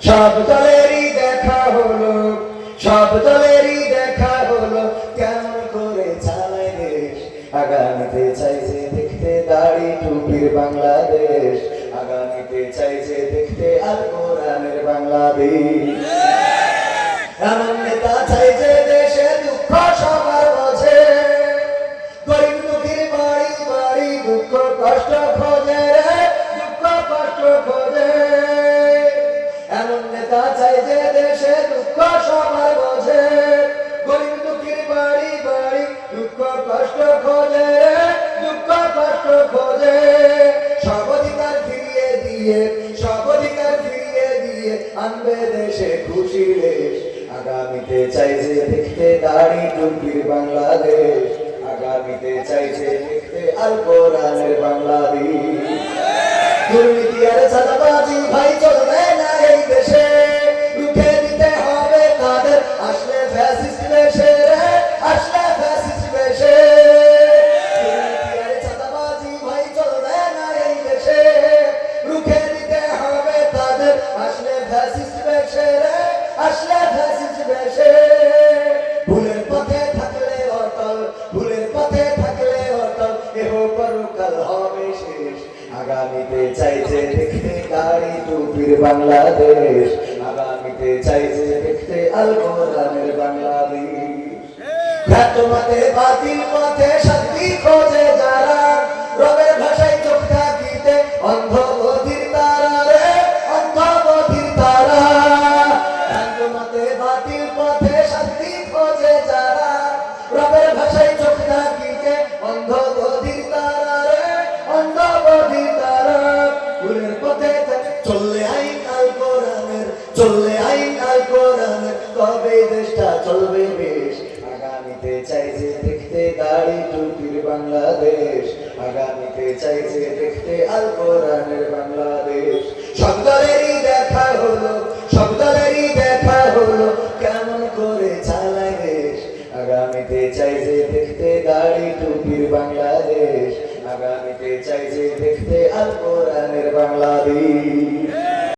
সব দলেরই দেখা হলো, সব দলেরই দেখা হলো, কেমন করে চালায় দেশ। আগামীতে চাইছে দেখতে দাড়ি টুপির বাংলাদেশ, আগামীতে চাইছে দেখতে আল কোরআনের বাংলাদেশ। এমন নেতা চাইছে দেশে দুঃখ সবার বোঝে, গরিব দুঃখীর বাড়ি বাড়ি দুঃখ কষ্ট খোঁজে রে, দুঃখ কষ্ট খোঁজে। এমন নেতা চাইছে দেশে দুঃখ সবার বোঝে, গরিব দুঃখীর বাড়ি বাড়ি দুঃখ কষ্ট খোঁজে রে, দুঃখ কষ্ট খোঁজে। সব অধিকার ফিরিয়ে দিয়ে, সব অধিকার ফিরিয়ে দিয়ে আনবে দেশে খুশির দেশ। আগামীতে চাইছে দেখতে দাড়ি টুপির বাংলাদেশ, আগামীতে চাইছে দেখতে আল কোরআনের বাংলাদেশ। দুর্নীতি আর চাঁদাবাজি ভাই চলবে না এই দেশে, রুখে দিতে হবে তাদের আসলে ফ্যাসিস্ট বেশে রে, আসলে ফ্যাসিস্ট বেশে। দুর্নীতি আর চাঁদাবাজি ভাই চলবে না এই দেশে, রুখে দিতে হবে তাদের আসলে ফ্যাসিস্ট বেশে রে, আসলে ফ্যাসিস্ট বেশে। ভুলের পথে থাকলে অটল, ভুলের পথে থাকলে অটল, এহ পরকাল হবে শেষ। আগামীতে চাইছে দেখতে দাড়ি টুপির বাংলাদেশ, আগামীতে চাইছে দেখতে আল কোরআনের বাংলাদেশ। খ্যাতমতে বাতিল পথে শান্তি খোঁজে যারা, রবের ভাষায় চোখ থাকিতে অন্ধ বধির তারা রে, অন্ধ বধির তারা। খ্যাতমতে বাতিল পথে শান্তি খোঁজে যারা, রবের ভাষায় চোখ থাকিতে অন্ধ বধির তারা রে, অন্ধ বধির তারা। ভুলের পথে চললে আইন আল কোরআনের, চললে আইন আল কোরআনের, তবে দেশটা চলবে বেশ। আগামীতে চাইছে দেখতে দাড়ি টুপির বাংলাদেশ, আগামীতে চাইছে দেখতে আল কোরআনের বাংলাদেশ। সব দলেরই দেখা হলো, সব দলেরই দেখা হলো, কেমন করে চালায় দেশ। আগামীতে চাইছে দেখতে দাড়ি টুপির বাংলাদেশ, আগামীতে চাইছে দেখতে আল কোরআনের বাংলাদেশ।